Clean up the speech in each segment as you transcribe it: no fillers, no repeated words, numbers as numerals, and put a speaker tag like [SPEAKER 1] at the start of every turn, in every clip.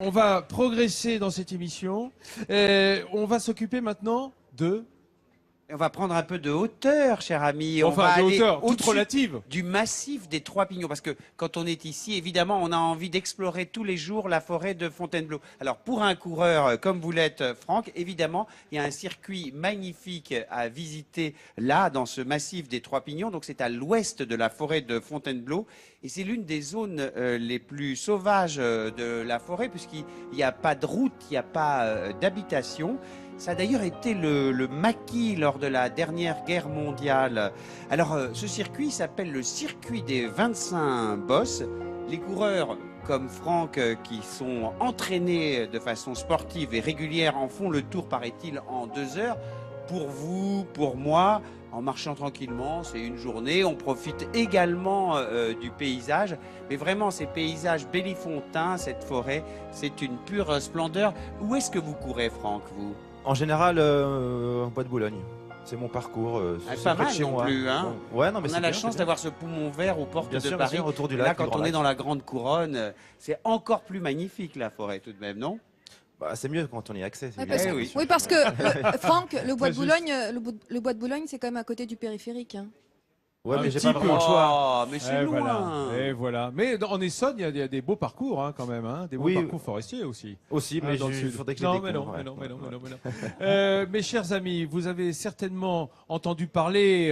[SPEAKER 1] On va progresser dans cette émission. On va s'occuper maintenant de...
[SPEAKER 2] On va prendre un peu de hauteur, cher ami.
[SPEAKER 1] Enfin,
[SPEAKER 2] on va
[SPEAKER 1] de
[SPEAKER 2] aller
[SPEAKER 1] hauteur, toute
[SPEAKER 2] au-dessus
[SPEAKER 1] relative.
[SPEAKER 2] du massif des Trois Pignons. Parce que quand on est ici, évidemment, on a envie d'explorer tous les jours la forêt de Fontainebleau. Alors, pour un coureur comme vous l'êtes, Franck, évidemment, il y a un circuit magnifique à visiter là, dans ce massif des Trois Pignons. Donc, c'est à l'ouest de la forêt de Fontainebleau. Et c'est l'une des zones les plus sauvages de la forêt, puisqu'il n'y a pas de route, il n'y a pas d'habitation. Ça a d'ailleurs été le maquis lors de la dernière guerre mondiale. Alors, ce circuit s'appelle le circuit des 25 bosses. Les coureurs comme Franck, qui sont entraînés de façon sportive et régulière, en font le tour, paraît-il, en 2 heures. Pour vous, pour moi, en marchant tranquillement, c'est une journée. On profite également du paysage. Mais vraiment, ces paysages bellifontins, cette forêt, c'est une pure splendeur. Où est-ce que vous courez, Franck, vous ?
[SPEAKER 3] En général, Bois de Boulogne. C'est mon parcours. C'est
[SPEAKER 2] pas
[SPEAKER 3] près de
[SPEAKER 2] mal
[SPEAKER 3] chez
[SPEAKER 2] non
[SPEAKER 3] moi.
[SPEAKER 2] plus, hein.
[SPEAKER 3] Bon. Ouais, non, mais
[SPEAKER 2] On
[SPEAKER 3] c'est
[SPEAKER 2] a la
[SPEAKER 3] bien,
[SPEAKER 2] chance
[SPEAKER 3] c'est
[SPEAKER 2] d'avoir ce poumon vert aux portes
[SPEAKER 3] bien
[SPEAKER 2] de
[SPEAKER 3] sûr,
[SPEAKER 2] Paris.
[SPEAKER 3] bien sûr, autour du
[SPEAKER 2] Et
[SPEAKER 3] lac,
[SPEAKER 2] là, quand
[SPEAKER 3] du Grand
[SPEAKER 2] on est
[SPEAKER 3] Lac.
[SPEAKER 2] dans la Grande Couronne, c'est encore plus magnifique, la forêt, tout de même, non ?
[SPEAKER 3] Bah, c'est mieux quand on y a accès. c'est
[SPEAKER 4] Ouais,
[SPEAKER 3] bien.
[SPEAKER 4] parce
[SPEAKER 2] Eh
[SPEAKER 4] que-
[SPEAKER 2] oui.
[SPEAKER 4] oui, parce que Franck, le bois de
[SPEAKER 1] Très
[SPEAKER 4] Boulogne, le bois de Boulogne, c'est quand même à côté du périphérique. Hein.
[SPEAKER 3] Ouais,
[SPEAKER 1] Un
[SPEAKER 3] mais j'ai
[SPEAKER 1] petit
[SPEAKER 3] pas
[SPEAKER 1] peu.
[SPEAKER 3] vraiment le choix.
[SPEAKER 2] Oh, mais c'est loin.
[SPEAKER 1] Voilà. Et voilà. Mais en Essonne, il y a des beaux parcours quand même, hein, des beaux
[SPEAKER 3] Oui.
[SPEAKER 1] parcours forestiers aussi.
[SPEAKER 3] Aussi, mais
[SPEAKER 1] Dans le
[SPEAKER 3] il
[SPEAKER 1] sud.
[SPEAKER 3] faudrait que je
[SPEAKER 1] Non,
[SPEAKER 3] les
[SPEAKER 1] mais non,
[SPEAKER 3] découvre,
[SPEAKER 1] mais
[SPEAKER 3] ouais.
[SPEAKER 1] non, mais non, mais non, mais non. Mes chers amis, vous avez certainement entendu parler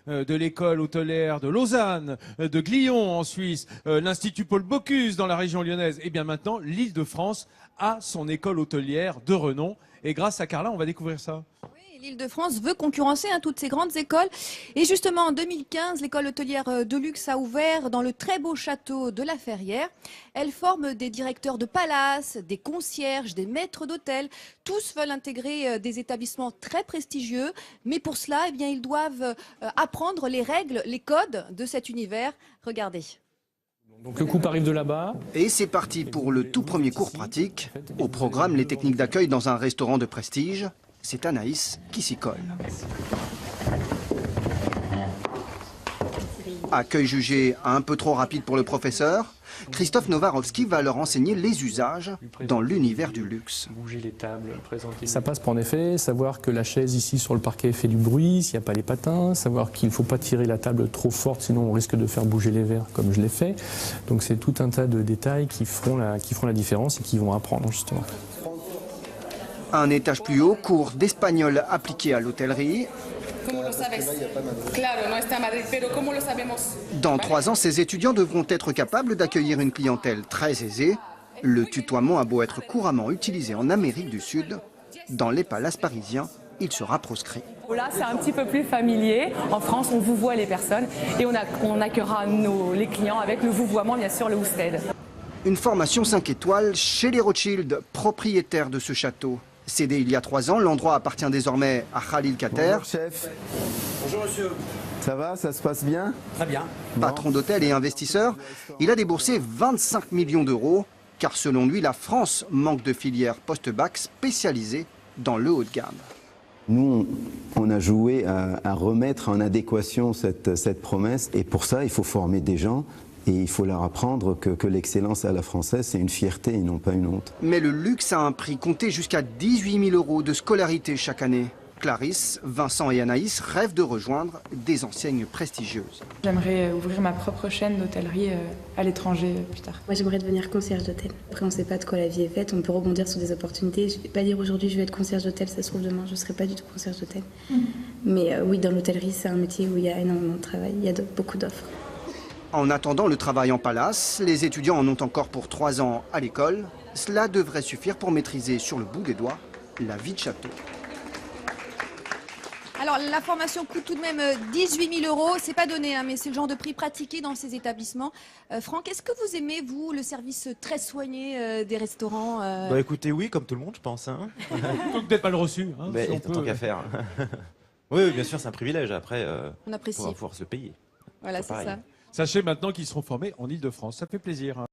[SPEAKER 1] de l'école hôtelière de Lausanne, de Glion en Suisse, l'Institut Paul Bocuse dans la région lyonnaise. Et bien maintenant, l'Île-de-France a son école hôtelière de renom. Et grâce à Carla, on va découvrir ça.
[SPEAKER 4] Oui, l'Île-de-France veut concurrencer toutes ces grandes écoles. Et justement, en 2015, l'école hôtelière de luxe a ouvert dans le très beau château de la Ferrière. Elle forme des directeurs de palace, des concierges, des maîtres d'hôtel. Tous veulent intégrer des établissements très prestigieux. Mais pour cela, eh bien, ils doivent apprendre les règles, les codes de cet univers. Regardez.
[SPEAKER 5] Donc le couple arrive de là-bas.
[SPEAKER 6] Et c'est parti pour le tout premier cours pratique. Au programme, les techniques d'accueil dans un restaurant de prestige. C'est Anaïs qui s'y colle. Accueil jugé un peu trop rapide pour le professeur, Christophe Nowarovski va leur enseigner les usages dans l'univers du luxe.
[SPEAKER 5] Bouger les tables, présenter. Ça passe pour en effet, savoir que la chaise ici sur le parquet fait du bruit, s'il n'y a pas les patins, savoir qu'il ne faut pas tirer la table trop forte, sinon on risque de faire bouger les verres comme je l'ai fait. Donc c'est tout un tas de détails qui feront la différence et qui vont apprendre justement.
[SPEAKER 6] Un étage plus haut, cours d'espagnol appliqué à l'hôtellerie.
[SPEAKER 7] ¿Cómo lo sabes? Claro, no está en Madrid, pero ¿cómo lo sabemos?
[SPEAKER 6] Dans 3 ans, ces étudiants devront être capables d'accueillir une clientèle très aisée. Le tutoiement a beau être couramment utilisé en Amérique du Sud, dans les palaces parisiens, il sera proscrit.
[SPEAKER 8] Là, c'est un petit peu plus familier. En France, on vouvoie les personnes et on accueillera les clients avec le vouvoiement, bien sûr, le Housted.
[SPEAKER 6] Une formation 5 étoiles chez les Rothschild, propriétaires de ce château. Cédé il y a 3 ans, l'endroit appartient désormais à Khalil Kater,
[SPEAKER 9] Bonjour chef. Bonjour monsieur. Ça va, ça se passe bien?
[SPEAKER 2] Très bien.
[SPEAKER 6] patron d'hôtel et investisseur. Il a déboursé 25 millions d'euros, car selon lui, la France manque de filières post-bac spécialisées dans le haut de gamme.
[SPEAKER 9] Nous, on a joué à remettre en adéquation cette promesse. Et pour ça, il faut former des gens. Et il faut leur apprendre que l'excellence à la française, c'est une fierté et non pas une honte.
[SPEAKER 6] Mais le luxe a un prix compté jusqu'à 18 000 euros de scolarité chaque année. Clarisse, Vincent et Anaïs rêvent de rejoindre des enseignes prestigieuses.
[SPEAKER 10] J'aimerais ouvrir ma propre chaîne d'hôtellerie à l'étranger plus tard.
[SPEAKER 11] Moi, j'aimerais devenir concierge d'hôtel. Après, on ne sait pas de quoi la vie est faite, on peut rebondir sur des opportunités. Je ne vais pas dire aujourd'hui je vais être concierge d'hôtel, ça se trouve demain je ne serai pas du tout concierge d'hôtel. Mais oui, dans l'hôtellerie, c'est un métier où il y a énormément de travail, il y a beaucoup d'offres.
[SPEAKER 6] En attendant le travail en palace, les étudiants en ont encore pour 3 ans à l'école. Cela devrait suffire pour maîtriser sur le bout des doigts la vie de château.
[SPEAKER 4] Alors, la formation coûte tout de même 18 000 euros. C'est pas donné, hein, mais c'est le genre de prix pratiqué dans ces établissements. Franck, est-ce que vous aimez, vous, le service très soigné des restaurants
[SPEAKER 3] Bah écoutez, oui, comme tout le monde, je pense. Hein.
[SPEAKER 1] Donc peut-être pas le reçu. Hein,
[SPEAKER 3] Mais
[SPEAKER 1] si on
[SPEAKER 3] tant
[SPEAKER 1] peut.
[SPEAKER 3] qu'à faire. Oui, bien sûr, c'est un privilège. Après,
[SPEAKER 4] On apprécie.
[SPEAKER 3] on va pouvoir se le payer.
[SPEAKER 4] Voilà,
[SPEAKER 3] c'est
[SPEAKER 4] c'est
[SPEAKER 3] pareil.
[SPEAKER 4] ça.
[SPEAKER 1] Sachez maintenant qu'ils seront formés en Île-de-France. Ça fait plaisir. Hein.